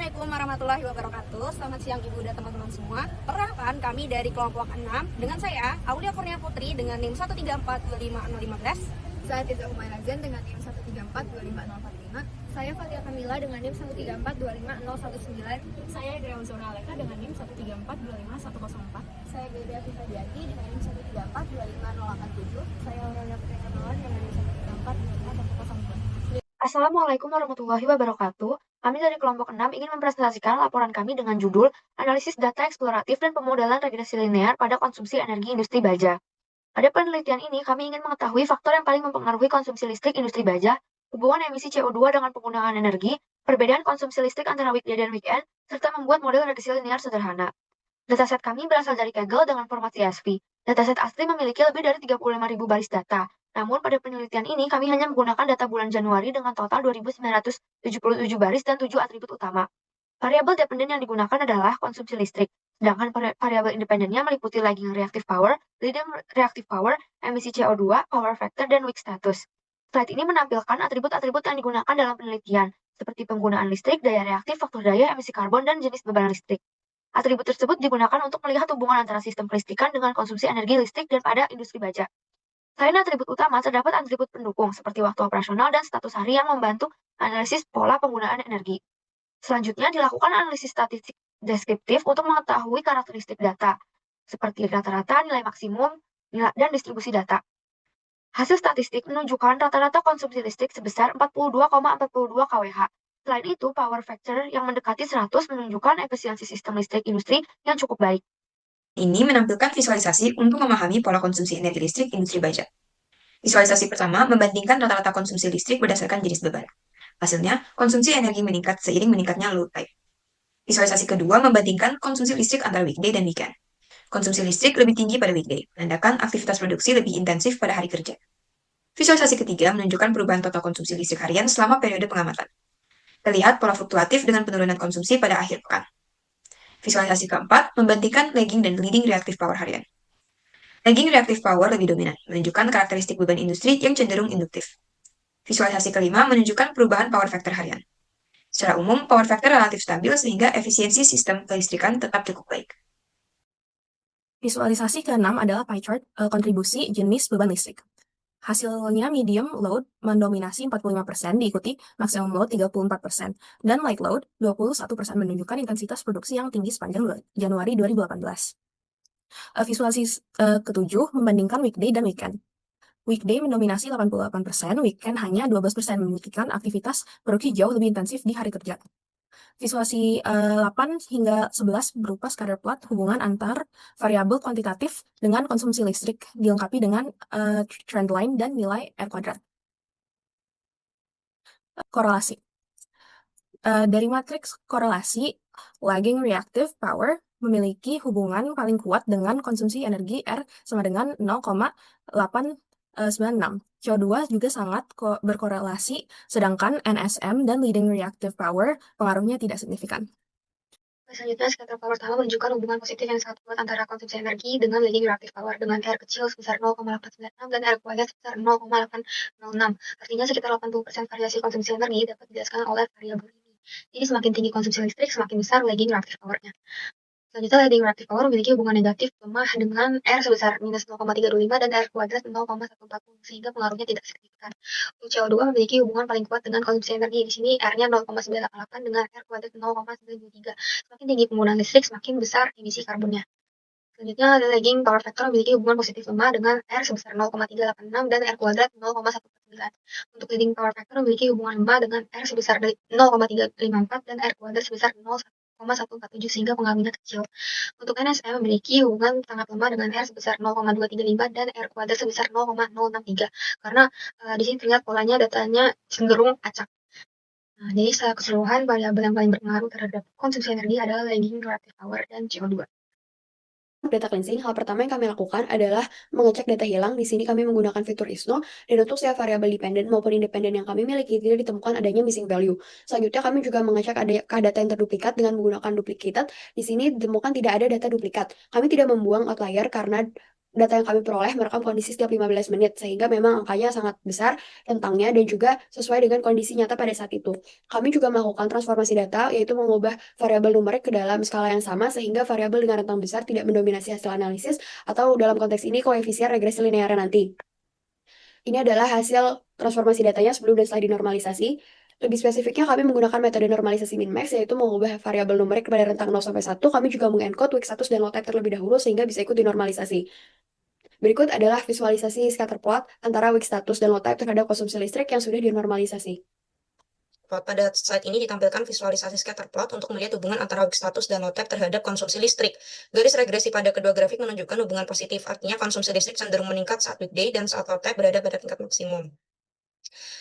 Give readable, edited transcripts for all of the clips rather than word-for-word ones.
Assalamualaikum warahmatullahi wabarakatuh. Selamat siang Ibu dan teman-teman semua. Perkenalkan, kami dari kelompok 6 dengan saya Aulia Kurnia Putri dengan NIM 1342515. Saya Tiza Umaira Zen dengan NIM 1342545. Saya Fatia Kamila dengan NIM 134251019. Saya Greon Zona Aleka dengan NIM 134251104. Saya Beda Fitadiati dengan NIM 1342587. Saya Aurelia Putri Kamawan dengan NIM 134251004. Assalamualaikum warahmatullahi wabarakatuh. Kami dari kelompok 6 ingin mempresentasikan laporan kami dengan judul Analisis Data Eksploratif dan Pemodelan Regresi Linear pada Konsumsi Energi Industri Baja. Pada penelitian ini, kami ingin mengetahui faktor yang paling mempengaruhi konsumsi listrik industri baja, hubungan emisi CO2 dengan penggunaan energi, perbedaan konsumsi listrik antara weekday dan weekend, serta membuat model regresi linear sederhana. Dataset kami berasal dari Kaggle dengan format CSV. Dataset asli memiliki lebih dari 35.000 baris data. Namun, pada penelitian ini, kami hanya menggunakan data bulan Januari dengan total 2.977 baris dan 7 atribut utama. Variabel dependen yang digunakan adalah konsumsi listrik, sedangkan variabel independennya meliputi lagging reactive power, leading reactive power, emisi CO2, power factor, dan weak status. Slide ini menampilkan atribut-atribut yang digunakan dalam penelitian, seperti penggunaan listrik, daya reaktif, faktor daya, emisi karbon, dan jenis beban listrik. Atribut tersebut digunakan untuk melihat hubungan antara sistem kelistrikan dengan konsumsi energi listrik dan pada industri baja. Selain atribut utama, terdapat atribut pendukung seperti waktu operasional dan status hari yang membantu analisis pola penggunaan energi. Selanjutnya, dilakukan analisis statistik deskriptif untuk mengetahui karakteristik data, seperti rata-rata, nilai maksimum, dan distribusi data. Hasil statistik menunjukkan rata-rata konsumsi listrik sebesar 42,42 kWh. Selain itu, power factor yang mendekati 100 menunjukkan efisiensi sistem listrik industri yang cukup baik. Ini menampilkan visualisasi untuk memahami pola konsumsi energi listrik industri baja. Visualisasi pertama membandingkan rata-rata konsumsi listrik berdasarkan jenis beban. Hasilnya, konsumsi energi meningkat seiring meningkatnya load type. Visualisasi kedua membandingkan konsumsi listrik antara weekday dan weekend. Konsumsi listrik lebih tinggi pada weekday, menandakan aktivitas produksi lebih intensif pada hari kerja. Visualisasi ketiga menunjukkan perubahan total konsumsi listrik harian selama periode pengamatan. Terlihat pola fluktuatif dengan penurunan konsumsi pada akhir pekan. Visualisasi keempat membandingkan lagging dan leading reactive power harian. Lagging reactive power lebih dominan, menunjukkan karakteristik beban industri yang cenderung induktif. Visualisasi kelima menunjukkan perubahan power factor harian. Secara umum, power factor relatif stabil sehingga efisiensi sistem kelistrikan tetap cukup baik. Visualisasi ke-6 adalah pie chart kontribusi jenis beban listrik. Hasilnya medium load mendominasi 45%, diikuti maximum load 34%, dan light load 21% menunjukkan intensitas produksi yang tinggi sepanjang Januari 2018. Visualisasi ke-7 membandingkan weekday dan weekend. Weekday mendominasi 88%, weekend hanya 12%, menunjukkan aktivitas produksi jauh lebih intensif di hari kerja. Visualisasi 8 hingga 11 berupa scatter plot hubungan antar variabel kuantitatif dengan konsumsi listrik, dilengkapi dengan trend line dan nilai R kuadrat. Korelasi. Dari matriks korelasi, lagging reactive power memiliki hubungan paling kuat dengan konsumsi energi R sama dengan 0,896. CO2 juga sangat berkorelasi, sedangkan NSM dan leading reactive power pengaruhnya tidak signifikan. Selanjutnya, scatter power pertama menunjukkan hubungan positif yang sangat kuat antara konsumsi energi dengan leading reactive power dengan R kecil sebesar 0,896 dan R kuadrat sebesar 0,806. Artinya sekitar 80% variasi konsumsi energi dapat dijelaskan oleh variabel ini. Jadi semakin tinggi konsumsi listrik, semakin besar lagging reactive power-nya. Selanjutnya, leading reactive power memiliki hubungan negatif lemah dengan R sebesar minus 0,325 dan R kuadrat 0,140, sehingga pengaruhnya tidak signifikan. Untuk CO2 memiliki hubungan paling kuat dengan konsumsi energi. Di sini R-nya 0,988 dengan R kuadrat 0,923. Semakin tinggi penggunaan listrik, semakin besar emisi karbonnya. Selanjutnya, lagging power factor memiliki hubungan positif lemah dengan R sebesar 0,386 dan R kuadrat 0,149. Untuk leading power factor memiliki hubungan lemah dengan R sebesar 0,354 dan R kuadrat sebesar 0,147 sehingga pengaruhnya kecil. Untuk NSM memiliki hubungan sangat lemah dengan R sebesar 0,235 dan R kuadrat sebesar 0,063 karena di sini terlihat polanya datanya cenderung acak. Nah, jadi secara keseluruhan variabel yang paling berpengaruh terhadap konsumsi energi adalah lagging reactive power dan CO2. Data cleansing, hal pertama yang kami lakukan adalah mengecek data hilang. Di sini kami menggunakan fitur ISNO, dan untuk setiap variabel dependen maupun independen yang kami miliki tidak ditemukan adanya missing value. Selanjutnya kami juga mengecek adakah data yang terduplikat dengan menggunakan duplicated. Di sini ditemukan tidak ada data duplikat. Kami tidak membuang outlier karena data yang kami peroleh merekam kondisi setiap 15 menit, sehingga memang angkanya sangat besar rentangnya dan juga sesuai dengan kondisi nyata pada saat itu. Kami juga melakukan transformasi data, yaitu mengubah variabel numerik ke dalam skala yang sama, sehingga variabel dengan rentang besar tidak mendominasi hasil analisis, atau dalam konteks ini koefisien regresi linear nanti. Ini adalah hasil transformasi datanya sebelum dan setelah dinormalisasi. Lebih spesifiknya, kami menggunakan metode normalisasi min-max, yaitu mengubah variabel numerik pada rentang 0 sampai 1. Kami juga mengencode weak status dan low type terlebih dahulu, sehingga bisa ikut dinormalisasi. Berikut adalah visualisasi scatter plot antara weak status dan low type terhadap konsumsi listrik yang sudah dinormalisasi. Pada slide ini ditampilkan visualisasi scatter plot untuk melihat hubungan antara weak status dan low type terhadap konsumsi listrik. Garis regresi pada kedua grafik menunjukkan hubungan positif, artinya konsumsi listrik cenderung meningkat saat weekday dan saat low type berada pada tingkat maksimum.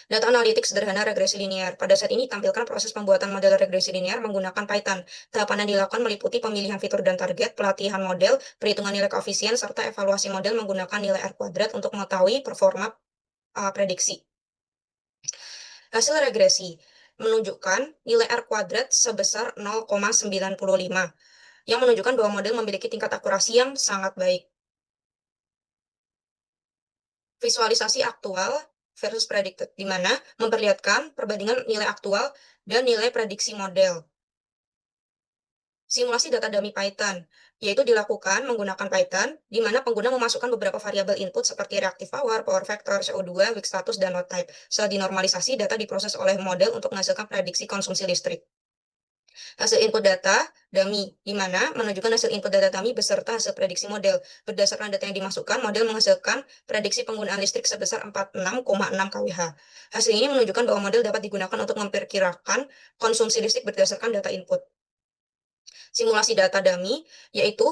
Data analitik sederhana regresi linear. Pada saat ini ditampilkan proses pembuatan model regresi linear menggunakan Python. Tahapan yang dilakukan meliputi pemilihan fitur dan target, pelatihan model, perhitungan nilai koefisien, serta evaluasi model menggunakan nilai R kuadrat untuk mengetahui performa prediksi. Hasil regresi menunjukkan nilai R kuadrat sebesar 0,95, yang menunjukkan bahwa model memiliki tingkat akurasi yang sangat baik. Visualisasi aktual versus predicted, di mana memperlihatkan perbandingan nilai aktual dan nilai prediksi model. Simulasi data dummy Python, yaitu dilakukan menggunakan Python, di mana pengguna memasukkan beberapa variabel input seperti reactive power, power factor, CO2, weak status, dan load type. Setelah dinormalisasi, data diproses oleh model untuk menghasilkan prediksi konsumsi listrik. Hasil input data dummy, di mana menunjukkan hasil input data dummy beserta hasil prediksi model. Berdasarkan data yang dimasukkan, model menghasilkan prediksi penggunaan listrik sebesar 46,6 kWh. Hasil ini menunjukkan bahwa model dapat digunakan untuk memperkirakan konsumsi listrik berdasarkan data input. Simulasi data dummy, yaitu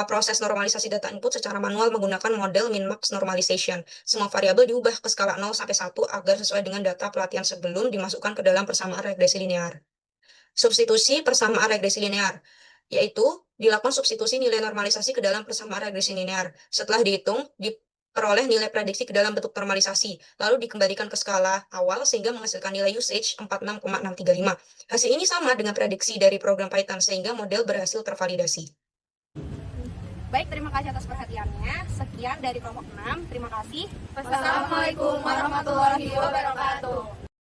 proses normalisasi data input secara manual menggunakan model min-max normalization. Semua variabel diubah ke skala 0 sampai 1 agar sesuai dengan data pelatihan sebelum dimasukkan ke dalam persamaan regresi linear. Substitusi persamaan regresi linear, yaitu dilakukan substitusi nilai normalisasi ke dalam persamaan regresi linear. Setelah dihitung, diperoleh nilai prediksi ke dalam bentuk normalisasi, lalu dikembalikan ke skala awal sehingga menghasilkan nilai usage 46,635. Hasil ini sama dengan prediksi dari program Python sehingga model berhasil tervalidasi. Baik, terima kasih atas perhatiannya. Sekian dari kelompok 6. Terima kasih. Wassalamualaikum warahmatullahi wabarakatuh.